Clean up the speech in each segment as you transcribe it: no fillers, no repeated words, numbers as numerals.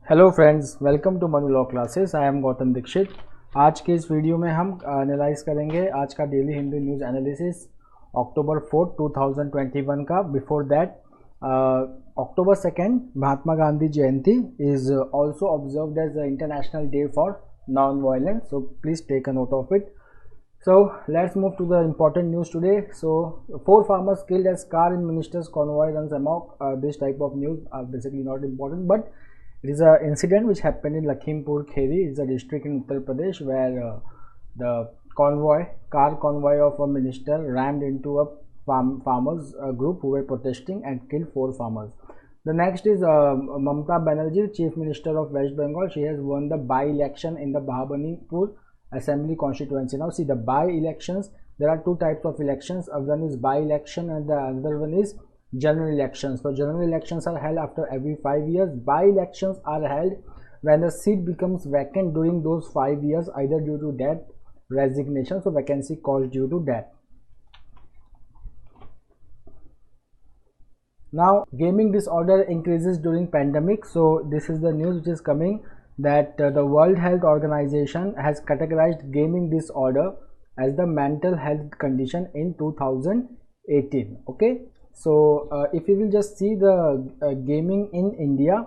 Hello friends, welcome to Manu law classes. I am Gautam Dikshit. आज के इस वीडियो में हम एनालाइज करेंगे आज का daily Hindu news analysis October 4, 2021 का। Before that, October 2 Mahatma Gandhi Jayanti is also observed as the international day for non violence, so please take a note of it. So let's move to the important news today. So 4 farmers killed as car in minister's convoy runs amok. This type of news are basically not important, but it is an incident which happened in Lakhimpur Kheri. It's a district in Uttar Pradesh where the car convoy of a minister rammed into a farmers group who were protesting and killed 4 farmers. The next is Mamata Banerjee, Chief Minister of West Bengal. She has won the by-election in the Bhabanipur Assembly constituency. Now see, the by-elections, there are 2 types of elections. One is by-election and the other one is general elections. So general elections are held after every 5 years. By-elections are held when the seat becomes vacant during those 5 years, either due to death, resignation, so vacancy caused due to death. Now gaming disorder increases during pandemic. So this is the news which is coming, that the World Health Organization has categorized gaming disorder as the mental health condition in 2018. Okay, so if you will just see the gaming in India,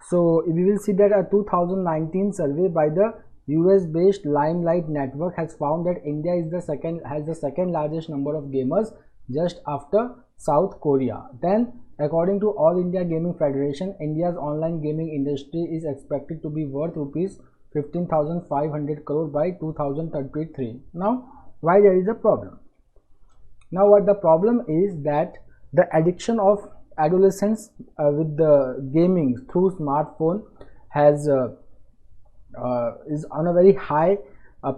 so we will see that a 2019 survey by the US based Limelight Network has found that India is has the second largest number of gamers, just after South Korea. Then according to All India Gaming Federation, India's online gaming industry is expected to be worth rupees 15,500 crore by 2033. Now, why there is a problem? Now, what the problem is that the addiction of adolescents with the gaming through smartphone has is on a very high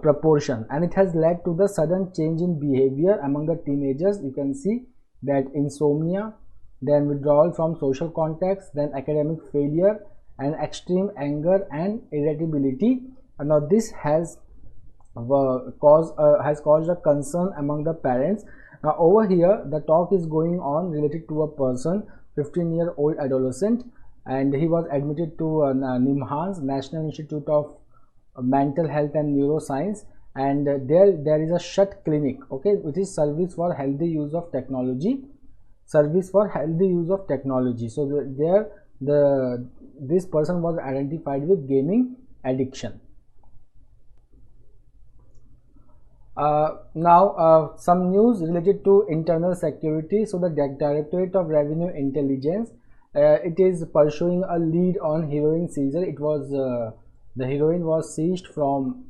proportion, and it has led to the sudden change in behavior among the teenagers. You can see that insomnia, then withdrawal from social contacts, then academic failure, and extreme anger and irritability. And now this has caused a concern among the parents. Now over here the talk is going on related to a person, 15-year-old adolescent, and he was admitted to NIMHANS, National Institute of Mental Health and Neuroscience, and there is a shut clinic, okay, which is service for healthy use of technology. So this person was identified with gaming addiction. Now some news related to internal security. So the Directorate of Revenue Intelligence, it is pursuing a lead on heroin seizure. It was the heroin was seized from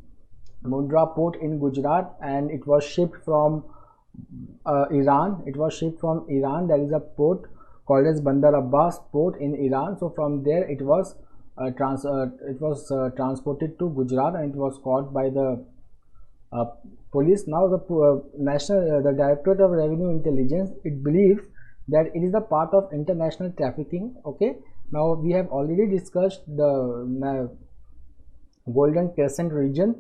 Mundra port in Gujarat, and it was shipped from Iran. There is a port called as Bandar Abbas port in Iran. So from there it was transported to Gujarat, and it was caught by the police. Now the the Directorate of Revenue Intelligence, it believes that it is a part of international trafficking. Okay, now we have already discussed the Golden Crescent region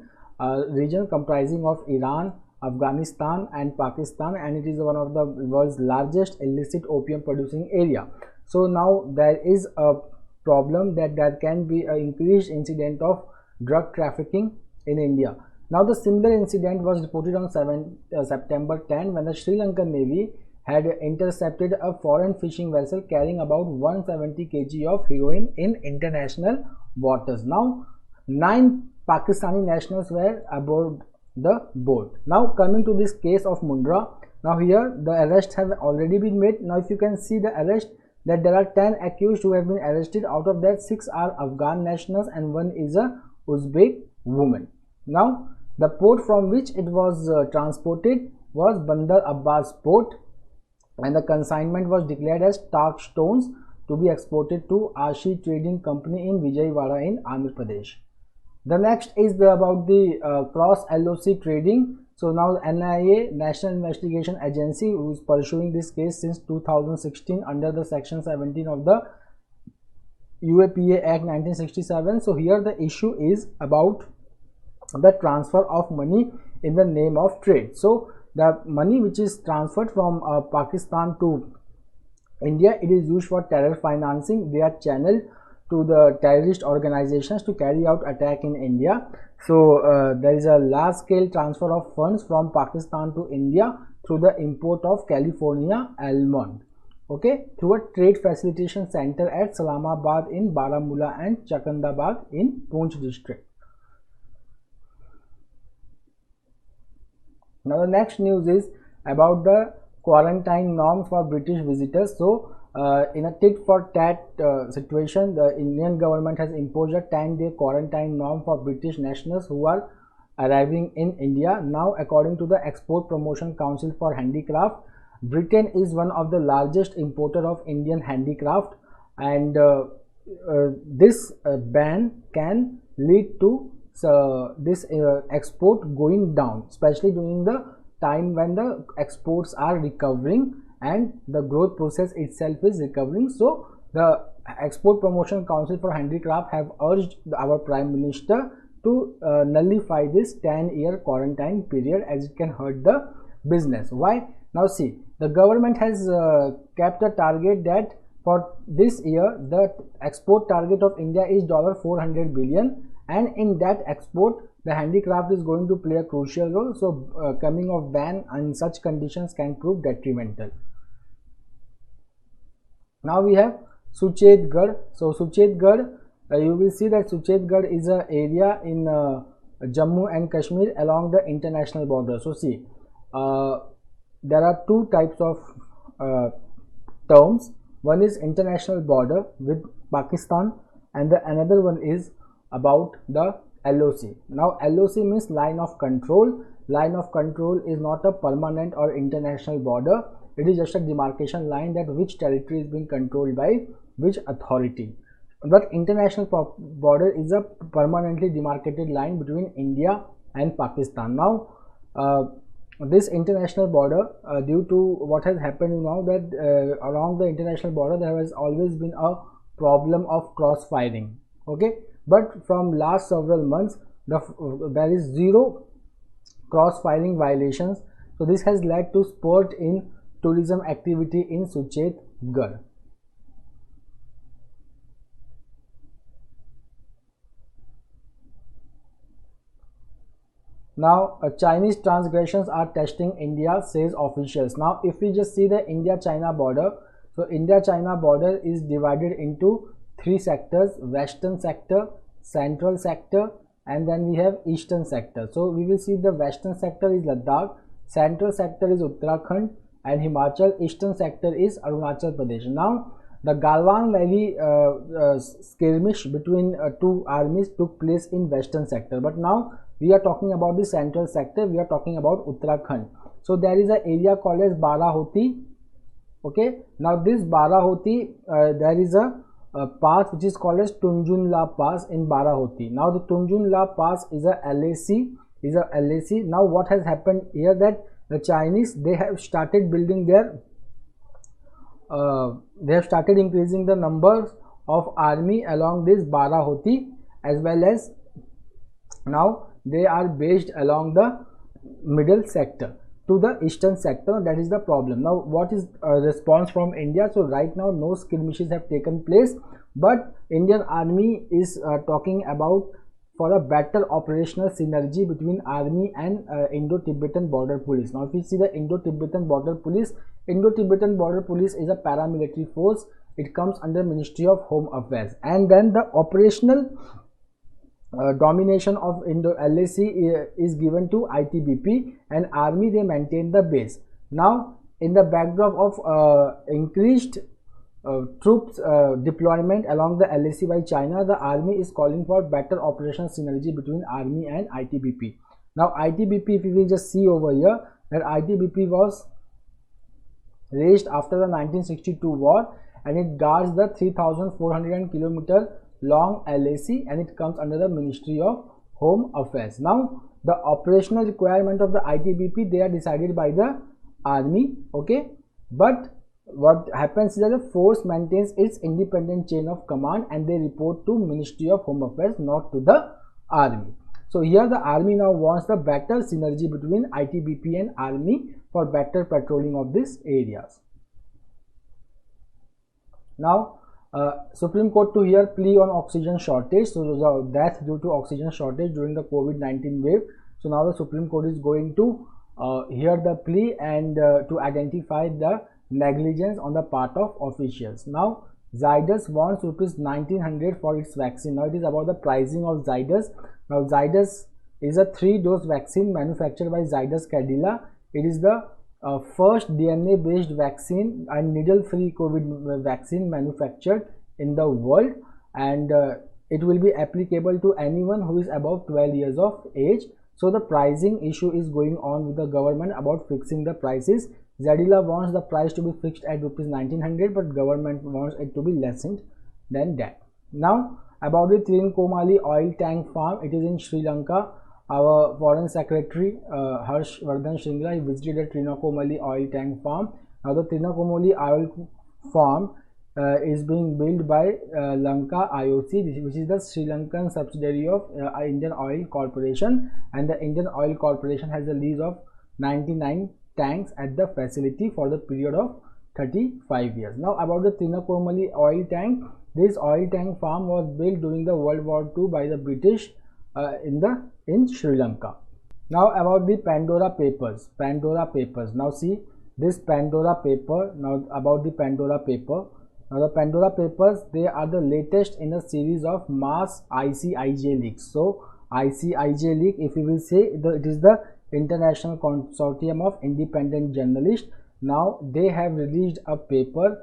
comprising of Iran, Afghanistan and Pakistan, and it is one of the world's largest illicit opium producing area. So now there is a problem that there can be an increased incident of drug trafficking in India. Now the similar incident was reported on September 10 when the Sri Lankan Navy had intercepted a foreign fishing vessel carrying about 170 kg of heroin in international waters. Now 9 Pakistani nationals were aboard the boat. Now coming to this case of Mundra, now here the arrests have already been made. Now if you can see the arrest, that there are 10 accused who have been arrested. Out of that, 6 are Afghan nationals and 1 is a Uzbek woman. Now the port from which it was transported was Bandar Abbas port, and the consignment was declared as Stark stones to be exported to Ashi Trading Company in Vijayawada in Andhra Pradesh. The next is about the cross LOC trading. So now NIA, National Investigation Agency, who is pursuing this case since 2016 under the section 17 of the UAPA Act 1967. So here the issue is about the transfer of money in the name of trade. So the money which is transferred from Pakistan to India, it is used for terror financing. They are channeled to the terrorist organizations to carry out attack in India. So there is a large scale transfer of funds from Pakistan to India through the import of California almond, okay, through a trade facilitation center at Salamabad in Baramulla and Chakandabad in Poonch district. Now the next news is about the quarantine norms for British visitors. So in a tit for tat situation, the Indian government has imposed a 10-day quarantine norm for British nationals who are arriving in India. Now, according to the Export Promotion Council for Handicraft, Britain is one of the largest importer of Indian handicraft, and this ban can lead to this export going down, especially during the time when the exports are recovering and the growth process itself is recovering. So the Export Promotion Council for Handicraft have urged our Prime Minister to nullify this 10-year quarantine period, as it can hurt the business. Why? Now see, the government has kept a target that for this year the export target of India is $400 billion, and in that export the handicraft is going to play a crucial role. So coming of ban in such conditions can prove detrimental. Now we have Suchetgarh. So Suchetgarh, you will see that Suchetgarh is an area in Jammu and Kashmir along the international border. So see, there are two types of terms. One is international border with Pakistan, and the another one is about the LOC. Now LOC means line of control. Line of control is not a permanent or international border. It is just a demarcation line that which territory is being controlled by which authority. But international border is a permanently demarcated line between India and Pakistan. Now this international border, due to what has happened now, that around the international border there has always been a problem of cross firing, okay, but from last several months there is zero cross firing violations. So this has led to spurt in tourism activity in Suchetgarh. Now Chinese transgressions are testing India, says officials. Now if we just see the India-China border, so India-China border is divided into three sectors: western sector, central sector, and then we have eastern sector. So we will see the western sector is Ladakh, central sector is Uttarakhand and Himachal, eastern sector is Arunachal Pradesh. Now the Galwan Valley skirmish between two armies took place in western sector, but now we are talking about the central sector, we are talking about Uttarakhand. So there is an area called as Barahoti, okay. Now this Barahoti, there is a pass which is called as Tunjunla Pass in Barahoti. Now the Tunjunla Pass is a LAC. Now what has happened here, that the Chinese, they have started building their they have started increasing the numbers of army along this Barahoti, as well as now they are based along the middle sector to the eastern sector. That is the problem. Now what is a response from India? So right now no skirmishes have taken place, but Indian Army is talking about for a better operational synergy between Army and Indo-Tibetan Border Police. Now if you see the Indo-Tibetan Border Police, Indo-Tibetan Border Police is a paramilitary force. It comes under Ministry of Home Affairs, and then the operational domination of Indo-LAC is given to ITBP, and Army, they maintain the base. Now in the backdrop of increased troops deployment along the LAC by China, the Army is calling for better operational synergy between Army and ITBP. Now ITBP, if you will just see over here, that ITBP was raised after the 1962 war, and it guards the 3,400 km long LAC, and it comes under the Ministry of Home Affairs. Now the operational requirement of the ITBP, they are decided by the Army, okay, but what happens is that the force maintains its independent chain of command, and they report to Ministry of Home Affairs, not to the Army. So here the Army now wants the better synergy between ITBP and Army for better patrolling of these areas. Now Supreme Court to hear plea on oxygen shortage. So the death due to oxygen shortage during the COVID-19 wave. So now the Supreme Court is going to hear the plea and to identify the negligence on the part of officials. Now Zydus wants rupees 1900 for its vaccine. Now it is about the pricing of Zydus. Now Zydus is a 3-dose vaccine manufactured by Zydus Cadila. It is the first DNA-based vaccine and needle-free COVID vaccine manufactured in the world, and it will be applicable to anyone who is above 12 years of age. So the pricing issue is going on with the government about fixing the prices. Cadila wants the price to be fixed at rupees 1900, but government wants it to be lessened than that. Now about the Trincomalee oil tank farm, it is in Sri Lanka. Our Foreign Secretary Harsh Vardhan Shringla visited the Trincomalee oil tank farm. Now the Trincomalee oil farm is being built by Lanka IOC, which is the Sri Lankan subsidiary of Indian Oil Corporation, and the Indian Oil Corporation has a lease of 99 tanks at the facility for the period of 35 years. Now about the Trincomalee oil tank, this oil tank farm was built during the World War II by the British in Sri Lanka. Now about the Pandora Papers. Now see this Pandora paper. Now about the Pandora paper. Now the Pandora Papers, they are the latest in a series of mass ICIJ leaks. So ICIJ leak, if you will say, it is the International Consortium of Independent Journalists. Now they have released a paper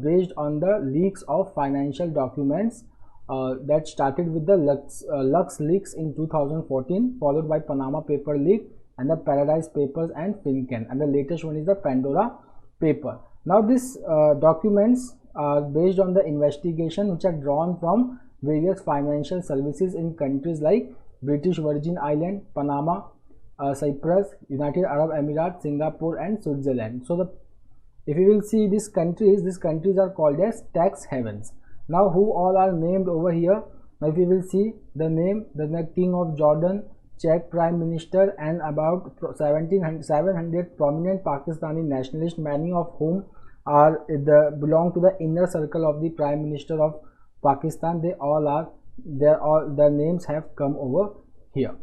based on the leaks of financial documents that started with the Lux leaks in 2014, followed by Panama paper leak and the Paradise Papers and FinCEN, and the latest one is the Pandora paper. Now these documents are based on the investigation which are drawn from various financial services in countries like British Virgin Island, Panama, Cyprus, United Arab Emirates, Singapore and Switzerland. So if you will see these countries are called as tax havens. Now who all are named over here? Now if you will see the name, the King of Jordan, Czech Prime Minister, and about 700 prominent Pakistani nationalists, many of whom belong to the inner circle of the Prime Minister of Pakistan. They all are their names have come over here.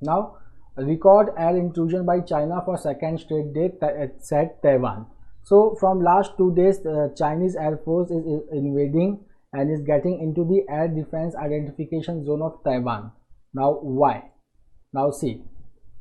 Now record air intrusion by China for second straight day at Taiwan. So from last 2 days, the Chinese Air Force is invading and is getting into the air defense identification zone of Taiwan. Now why? Now see,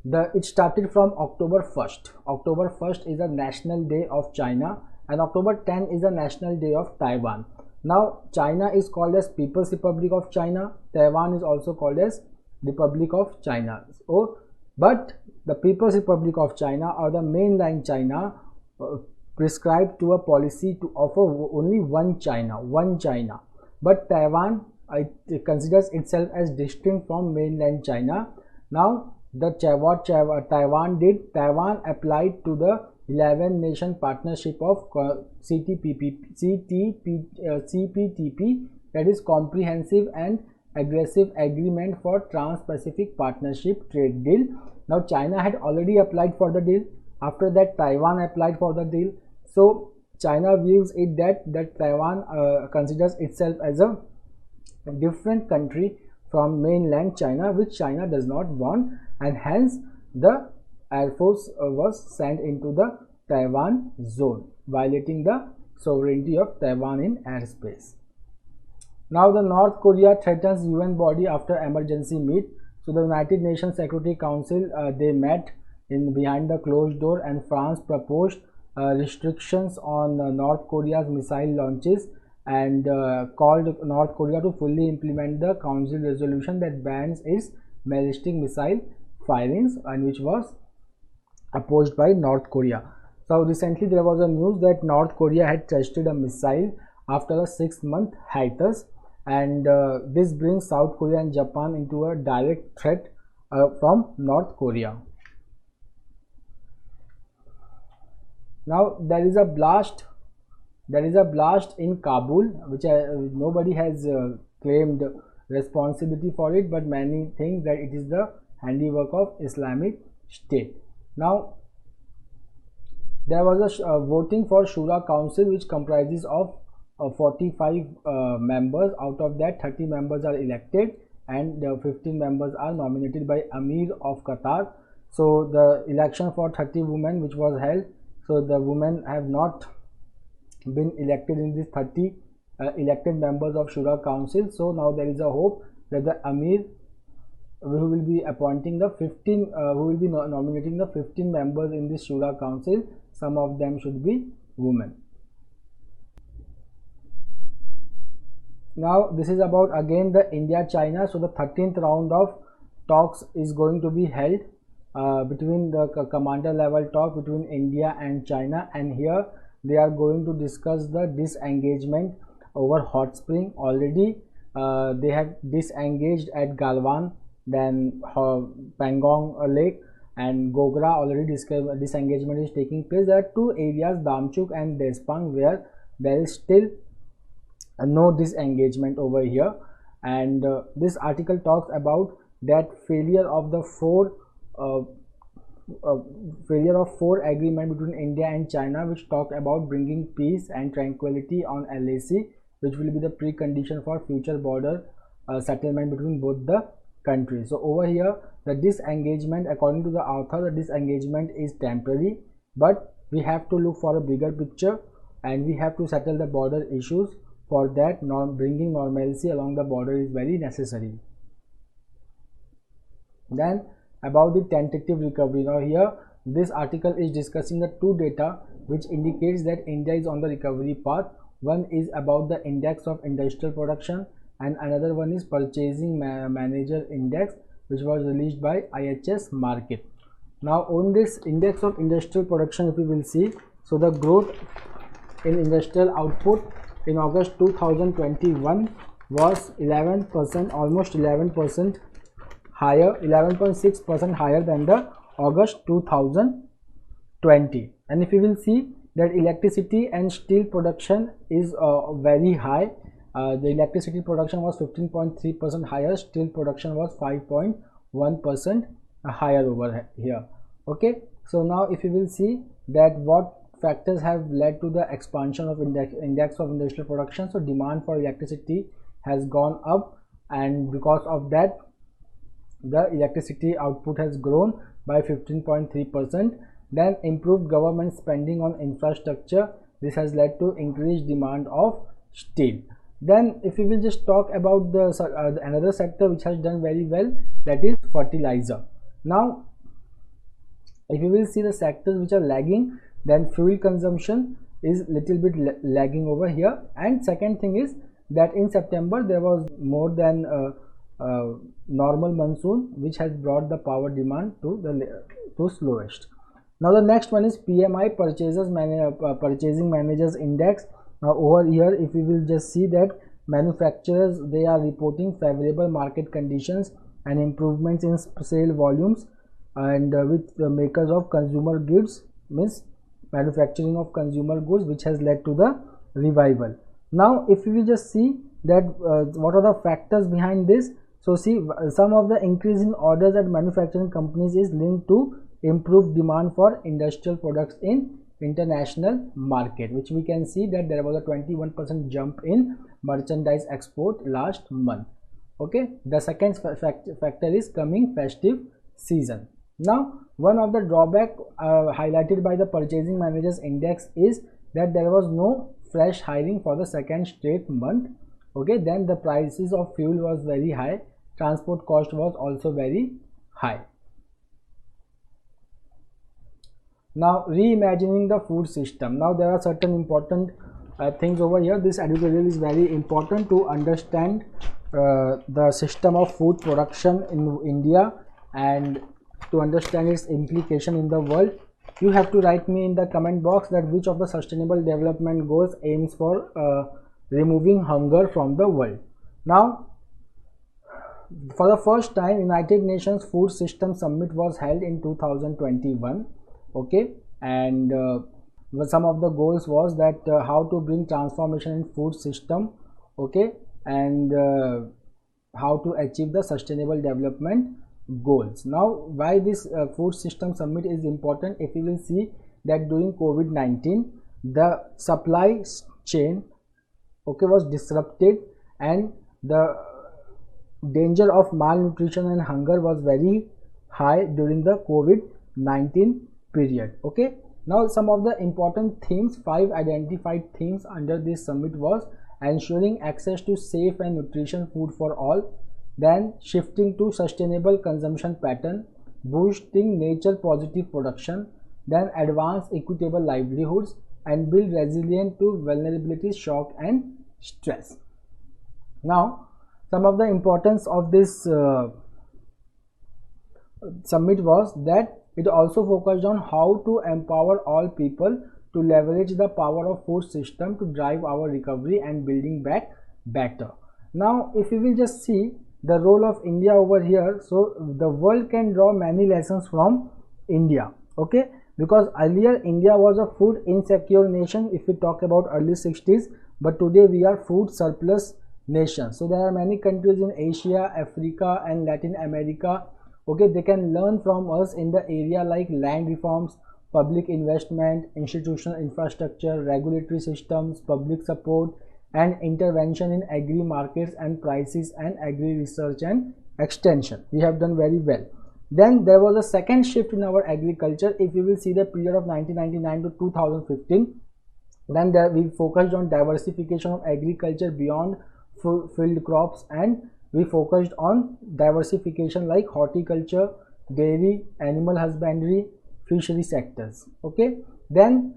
it started from October 1st. October 1st is a national day of China, and October 10 is a national day of Taiwan. Now China is called as People's Republic of China. Taiwan is also called as Republic of China. So, but the People's Republic of China or the mainland China prescribed to a policy to offer only one China, but Taiwan it considers itself as distinct from mainland China. Now what Taiwan did, Taiwan applied to the 11 nation partnership of CPTPP, that is Comprehensive and Aggressive Agreement for Trans-Pacific Partnership Trade Deal. Now China had already applied for the deal. After that, Taiwan applied for the deal. So China views it that Taiwan considers itself as a different country from mainland China, which China does not want, and hence the Air Force was sent into the Taiwan zone, violating the sovereignty of Taiwan in airspace. Now the North Korea threatens UN body after emergency meet. So the United Nations Security Council they met behind the closed door, and France proposed restrictions on North Korea's missile launches and called North Korea to fully implement the council resolution that bans its ballistic missile firings, and which was opposed by North Korea. So recently there was a news that North Korea had tested a missile after a 6-month hiatus, and this brings South Korea and Japan into a direct threat from North Korea. Now there is a blast in Kabul, which nobody has claimed responsibility for it, but many think that it is the handiwork of Islamic State. Now there was a voting for Shura Council, which comprises of 45 members. Out of that, 30 members are elected and 15 members are nominated by Amir of Qatar. So the election for 30 women which was held, so the women have not been elected in these 30 elected members of Shura Council. So now there is a hope that the Amir who will be appointing the 15 who will be nominating the 15 members in this Shura Council, some of them should be women. Now this is about again the India China. So the 13th round of talks is going to be held between the commander level talk between India and China, and here they are going to discuss the disengagement over hot spring. Already they have disengaged at Galwan, then Pangong Lake and Gogra. Already disengagement is taking place. There are two areas, Damchuk and Despang, where there is still no disengagement over here, and this article talks about that failure of the four agreement between India and China, which talked about bringing peace and tranquility on LAC, which will be the precondition for future border settlement between both the countries. So over here, the disengagement, according to the author, the disengagement is temporary, but we have to look for a bigger picture and we have to settle the border issues. For that, bringing normalcy along the border is very necessary. Then about the tentative recovery. Now here this article is discussing the two data which indicates that India is on the recovery path. One is about the index of industrial production and another one is purchasing manager index, which was released by IHS Markit. Now on this index of industrial production, if you will see, so the growth in industrial output in August 2021 was 11%, almost 11% higher, 11.6% higher than the August 2020. And if you will see that electricity and steel production is very high. The electricity production was 15.3% higher, steel production was 5.1% higher over here. Okay, so now if you will see that what factors have led to the expansion of index of industrial production. So demand for electricity has gone up, and because of that the electricity output has grown by 15.3%. Then improved government spending on infrastructure, this has led to increased demand of steel. Then if we will just talk about the another sector which has done very well, that is fertilizer. Now if you will see the sectors which are lagging, then fuel consumption is little bit lagging over here, and second thing is that in September there was more than normal monsoon, which has brought the power demand to the slowest. Now the next one is PMI, purchasing managers index. Now over here, if we will just see that manufacturers, they are reporting favorable market conditions and improvements in sale volumes, and with the makers of consumer goods, means manufacturing of consumer goods, which has led to the revival. Now if we will just see that what are the factors behind this. So see, some of the increase in orders at manufacturing companies is linked to improved demand for industrial products in international market, which we can see that there was a 21% jump in merchandise export last month. Okay, the second factor is coming festive season. Now one of the drawback highlighted by the purchasing managers index is that there was no fresh hiring for the second straight month. Okay, then the prices of fuel was very high, transport cost was also very high. Now reimagining the food system. Now there are certain important things over here. This editorial is very important to understand the system of food production in India and to understand its implication in the world. You have to write me in the comment box that which of the sustainable development goals aims for removing hunger from the world. Now for the first time, United Nations Food System Summit was held in 2021. Okay, and some of the goals was that how to bring transformation in food system, okay, and how to achieve the sustainable development goals. Now why this food system summit is important, if you will see that during COVID-19 the supply chain okay, was disrupted, and the danger of malnutrition and hunger was very high during the COVID-19 period. Okay, now some of the important themes, 5 identified themes under this summit was ensuring access to safe and nutritious food for all, then shifting to sustainable consumption pattern, boosting nature positive production, then advance equitable livelihoods, and build resilient to vulnerability, shock and stress. Now some of the importance of this summit was that it also focused on how to empower all people to leverage the power of food system to drive our recovery and building back better. Now if we will just see the role of India over here, so the world can draw many lessons from India, okay, because earlier India was a food insecure nation if we talk about early 60s, but today we are food surplus nation. So there are many countries in Asia, Africa and Latin America, okay, they can learn from us in the area like land reforms, public investment, institutional infrastructure, regulatory systems, public support and intervention in agri markets and prices and agri research and extension. We have done very well. Then there was a second shift in our agriculture. If you will see the period of 1999 to 2015, then there we focused on diversification of agriculture beyond field crops, and we focused on diversification like horticulture, dairy, animal husbandry, fishery sectors. Okay, then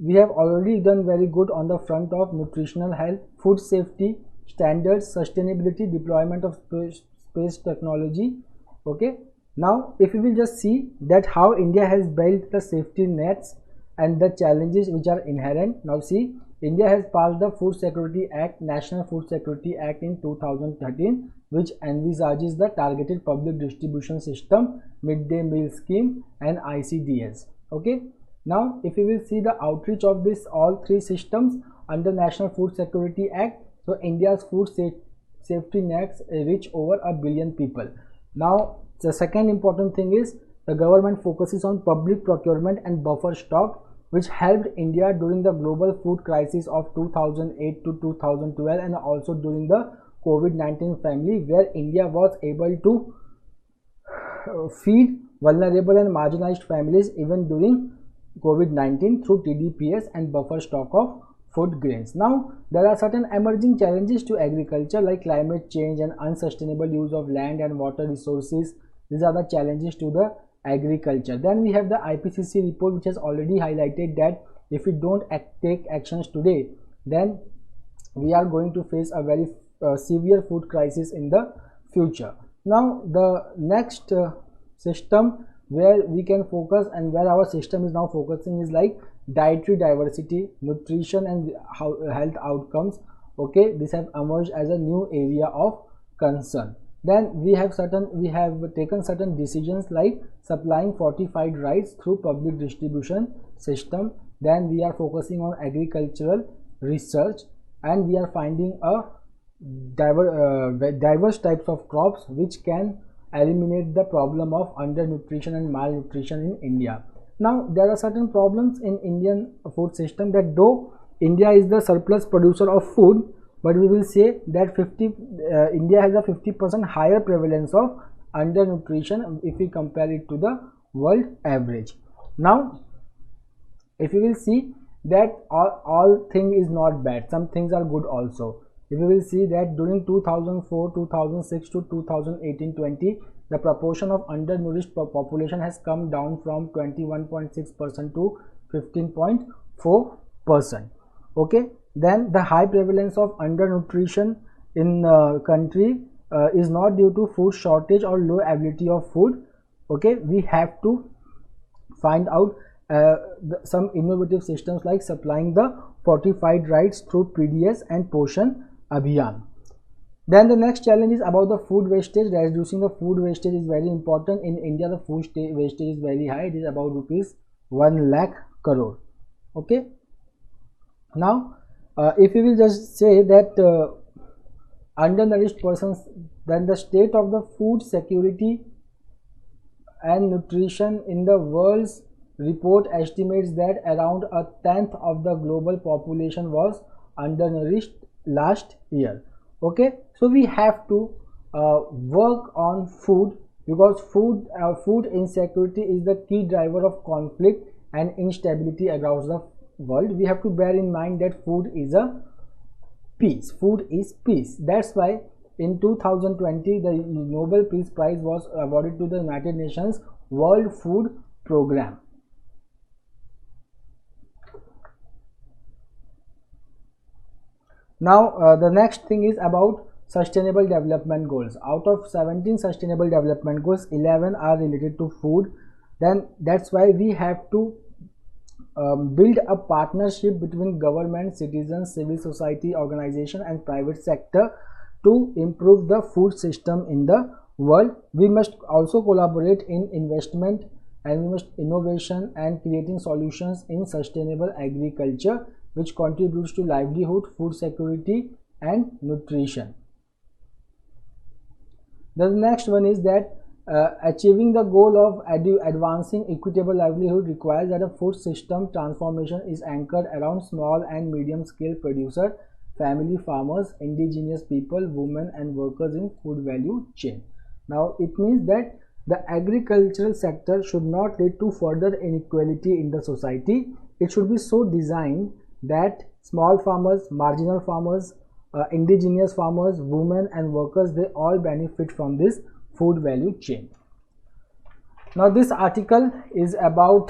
we have already done very good on the front of nutritional health, food safety standards, sustainability, deployment of space technology. Okay, now if we will just see that how India has built the safety nets and the challenges which are inherent. Now see, India has passed the Food Security Act, National Food Security Act in 2013, which envisages the targeted public distribution system, midday meal scheme and ICDS. Okay, now if you will see the outreach of this all three systems under National Food Security Act, so India's food safety nets reach over 1 billion people. Now the second important thing is the government focuses on public procurement and buffer stock, which helped India during the global food crisis of 2008 to 2012 and also during the COVID-19 family, where India was able to feed vulnerable and marginalized families even during COVID-19 through TDPS and buffer stock of food grains. Now there are certain emerging challenges to agriculture like climate change and unsustainable use of land and water resources. These are the challenges to the agriculture. Then we have the IPCC report, which has already highlighted that if we don't take actions today, then we are going to face a very severe food crisis in the future. Now the next system where we can focus and where our system is now focusing is like dietary diversity, nutrition and health outcomes. Okay, this have emerged as a new area of concern. Then we have taken certain decisions like supplying fortified rice through public distribution system. Then we are focusing on agricultural research, and we are finding a diverse types of crops which can eliminate the problem of undernutrition and malnutrition in India. Now there are certain problems in Indian food system, that though India is the surplus producer of food, but we will say that India has a 50% higher prevalence of undernutrition if we compare it to the world average. Now if you will see that all thing is not bad, some things are good also. If you will see that during 2004, 2006 to 2018-20, the proportion of undernourished population has come down from 21.6% to 15.4%. Okay, then the high prevalence of undernutrition in country is not due to food shortage or low availability of food. Okay, we have to find out some innovative systems like supplying the fortified rice through PDS and Poshan Abhiyan. Then the next challenge is about the food wastage. Reducing the food wastage is very important. In India, the food wastage is very high. It is about rupees 1 lakh crore. Okay. Now, if we will just say that undernourished persons, then the state of the food security and nutrition in the world's report estimates that around 1/10 of the global population was undernourished last year. Okay, so we have to work on food, because food insecurity is the key driver of conflict and instability across the world. We have to bear in mind that food is a peace. Food is peace. That's why in 2020 the Nobel Peace Prize was awarded to the United Nations World Food Program. Now the next thing is about sustainable development goals. Out of 17 sustainable development goals, 11 are related to food. Then that's why we have to build a partnership between government, citizens, civil society organization and private sector to improve the food system in the world. We must also collaborate in investment, and we must innovation and creating solutions in sustainable agriculture, which contributes to livelihood, food security and nutrition. The next one is that achieving the goal of advancing equitable livelihood requires that a food system transformation is anchored around small and medium scale producer, family farmers, indigenous people, women and workers in food value chain. Now it means that the agricultural sector should not lead to further inequality in the society. It should be so designed that small farmers, marginal farmers, indigenous farmers, women and workers, they all benefit from this food value chain. Now this article is about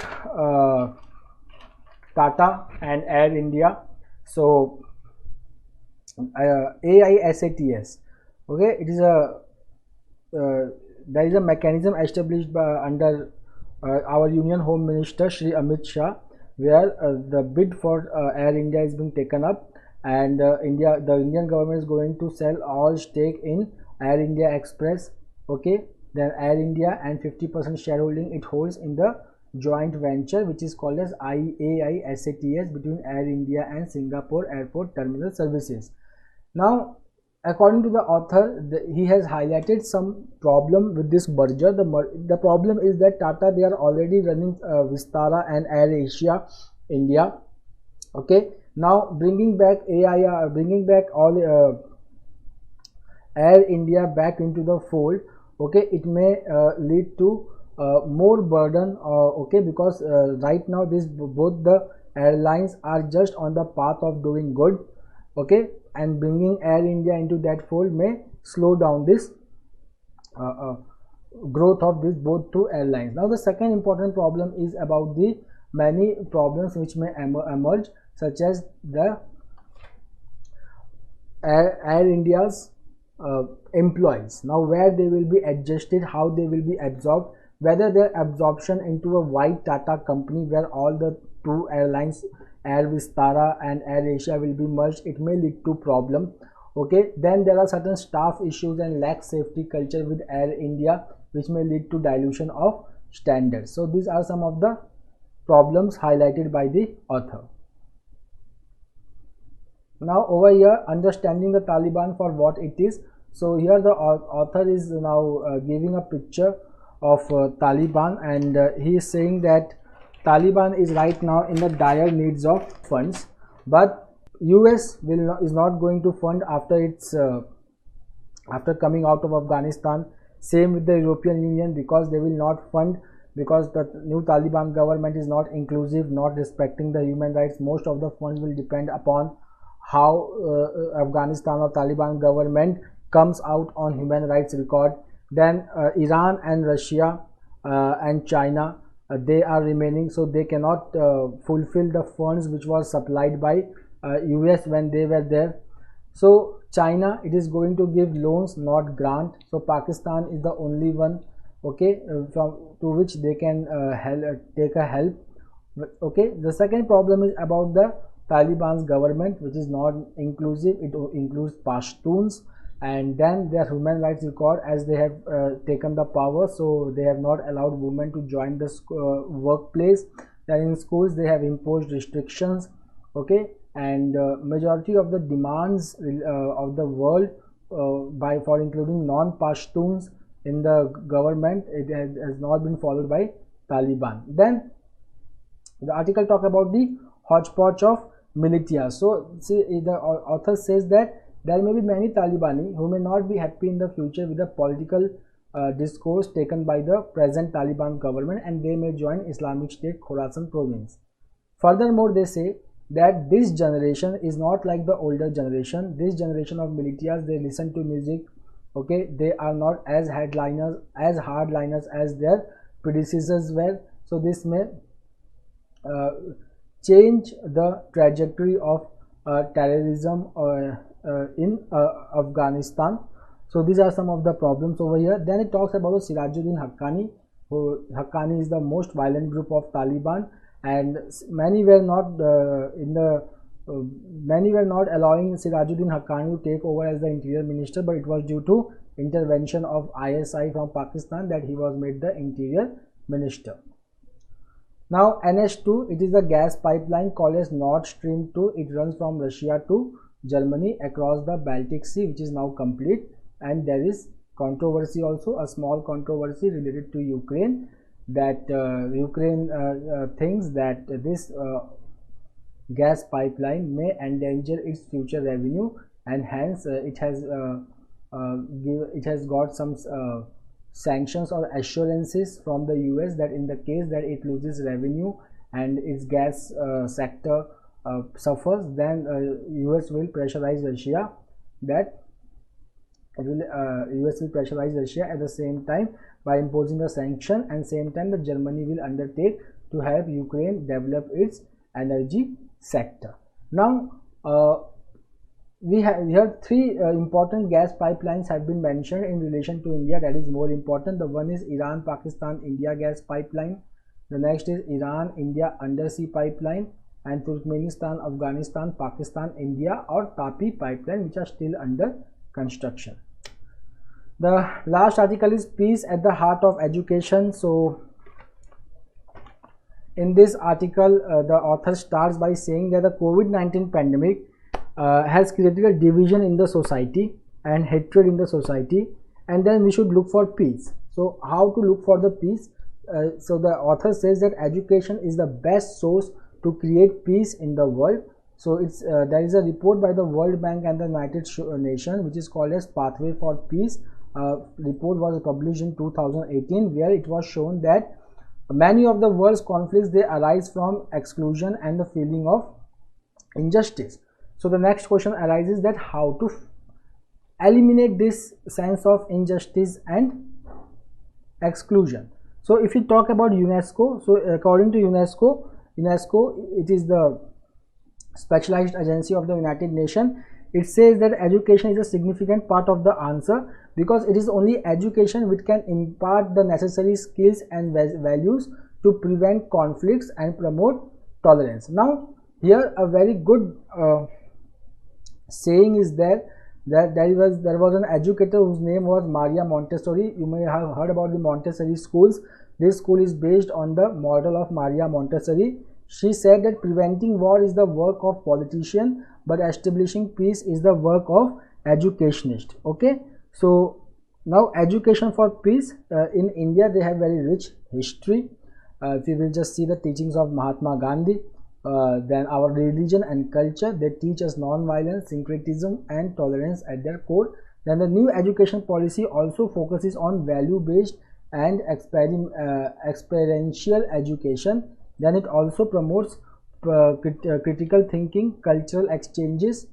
Tata and Air India. So AISATS, okay, it is a there is a mechanism established by under our Union Home Minister Shri Amit Shah, where the bid for Air India is being taken up, and the Indian government is going to sell all stake in Air India Express. Okay, then Air India, and 50% shareholding it holds in the joint venture which is called as AISATS between Air India and Singapore Airport Terminal Services. Now according to the author, he has highlighted some problem with this merger. The problem is that Tata, they are already running Vistara and Air Asia India. Okay, now bringing back all Air India back into the fold, okay, it may lead to more burden, okay, because right now both the airlines are just on the path of doing good, okay, and bringing Air India into that fold may slow down this growth of these both two airlines. Now the second important problem is about the many problems which may emerge, such as the Air India's employees. Now where they will be adjusted, how they will be absorbed, whether their absorption into a wide Tata company where all the two airlines Air Vistara and Air Asia will be merged, it may lead to problem. Okay, then there are certain staff issues and lack safety culture with Air India which may lead to dilution of standards. So these are some of the problems highlighted by the author. Now over here, understanding the Taliban for what it is. So here the author is now giving a picture of Taliban, and he is saying that Taliban is right now in the dire needs of funds, but US is not going to fund after its after coming out of Afghanistan. Same with the European Union, because they will not fund, because the new Taliban government is not inclusive, not respecting the human rights. Most of the funds will depend upon how Afghanistan or Taliban government comes out on human rights record. Then Iran and Russia and China, they are remaining, so they cannot fulfill the funds which was supplied by US when they were there. So China, it is going to give loans, not grant. So Pakistan is the only one, okay, to which they can take a help. Okay, the second problem is about the Taliban's government, which is not inclusive. It includes Pashtuns, and then their human rights record, as they have taken the power, so they have not allowed women to join the workplace. Then in schools they have imposed restrictions, okay, and majority of the demands of the world for including non-Pashtuns in the government, it has not been followed by Taliban. Then the article talk about the hodgepodge of militia. So see, the author says that there may be many Talibani who may not be happy in the future with the political discourse taken by the present Taliban government, and they may join Islamic State Khorasan province. Furthermore, they say that this generation is not like the older generation. This generation of militias, they listen to music, okay, they are not as hardliners as their predecessors were. So this may change the trajectory of terrorism in Afghanistan. So these are some of the problems over here. Then it talks about Sirajuddin Haqqani. Haqqani is the most violent group of Taliban, and many were not allowing Sirajuddin Haqqani to take over as the interior minister, but it was due to intervention of ISI from Pakistan that he was made the interior minister. Now NH2, it is a gas pipeline called as Nord Stream 2. It runs from Russia to Germany across the Baltic Sea, which is now complete, and there is controversy also, a small controversy related to Ukraine, that Ukraine thinks that this gas pipeline may endanger its future revenue, and hence it has got some sanctions or assurances from the US that in the case that it loses revenue and its gas sector suffers, then US will pressurize Russia, that US will pressurize Russia at the same time by imposing the sanction, and same time that Germany will undertake to help Ukraine develop its energy sector. Now we have here three important gas pipelines have been mentioned in relation to India, that is more important. The one is Iran Pakistan India gas pipeline, the next is Iran India undersea pipeline, and Turkmenistan Afghanistan Pakistan India or TAPI pipeline, which are still under construction. The last article is Peace at the Heart of Education. So in this article the author starts by saying that the COVID-19 pandemic has created a division in the society and hatred in the society, and then we should look for peace. So how to look for the peace? So the author says that education is the best source to create peace in the world. So it's there is a report by the World Bank and the United Nations which is called as Pathway for Peace. Report was published in 2018, where it was shown that many of the world's conflicts, they arise from exclusion and the feeling of injustice. So the next question arises that how to eliminate this sense of injustice and exclusion. So if we talk about UNESCO, so according to UNESCO, it is the specialized agency of the United Nations. It says that education is a significant part of the answer, because it is only education which can impart the necessary skills and values to prevent conflicts and promote tolerance. Now here a very good saying is there, that there was an educator whose name was Maria Montessori. You may have heard about the Montessori schools. This school is based on the model of Maria Montessori. She said that preventing war is the work of politician, but establishing peace is the work of educationist. Okay, so now education for peace in India, they have very rich history. If you will just see the teachings of Mahatma Gandhi, then our religion and culture, they teach us non-violence, syncretism and tolerance at their core. Then the new education policy also focuses on value-based and experiential education. Then it also promotes critical thinking, cultural exchanges,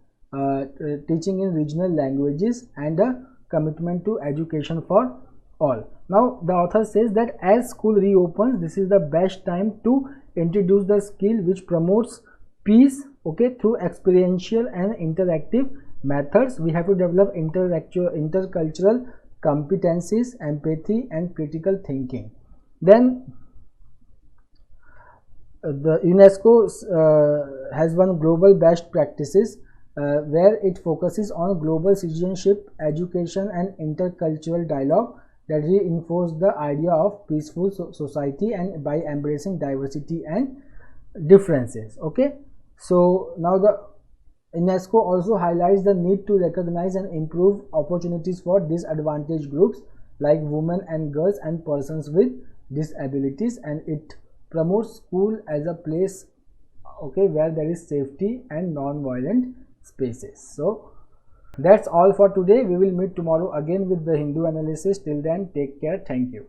teaching in regional languages, and a commitment to education for all. Now the author says that as school reopens, this is the best time to introduce the skill which promotes peace, okay, through experiential and interactive methods. We have to develop intercultural competencies, empathy and critical thinking. Then the UNESCO has one global best practices where it focuses on global citizenship, education and intercultural dialogue that reinforce the idea of peaceful society and by embracing diversity and differences. Okay, so now the UNESCO also highlights the need to recognize and improve opportunities for disadvantaged groups like women and girls and persons with disabilities, and it promotes school as a place okay, where there is safety and non-violent spaces. So that's all for today. We will meet tomorrow again with the Hindu analysis. Till then, take care. Thank you.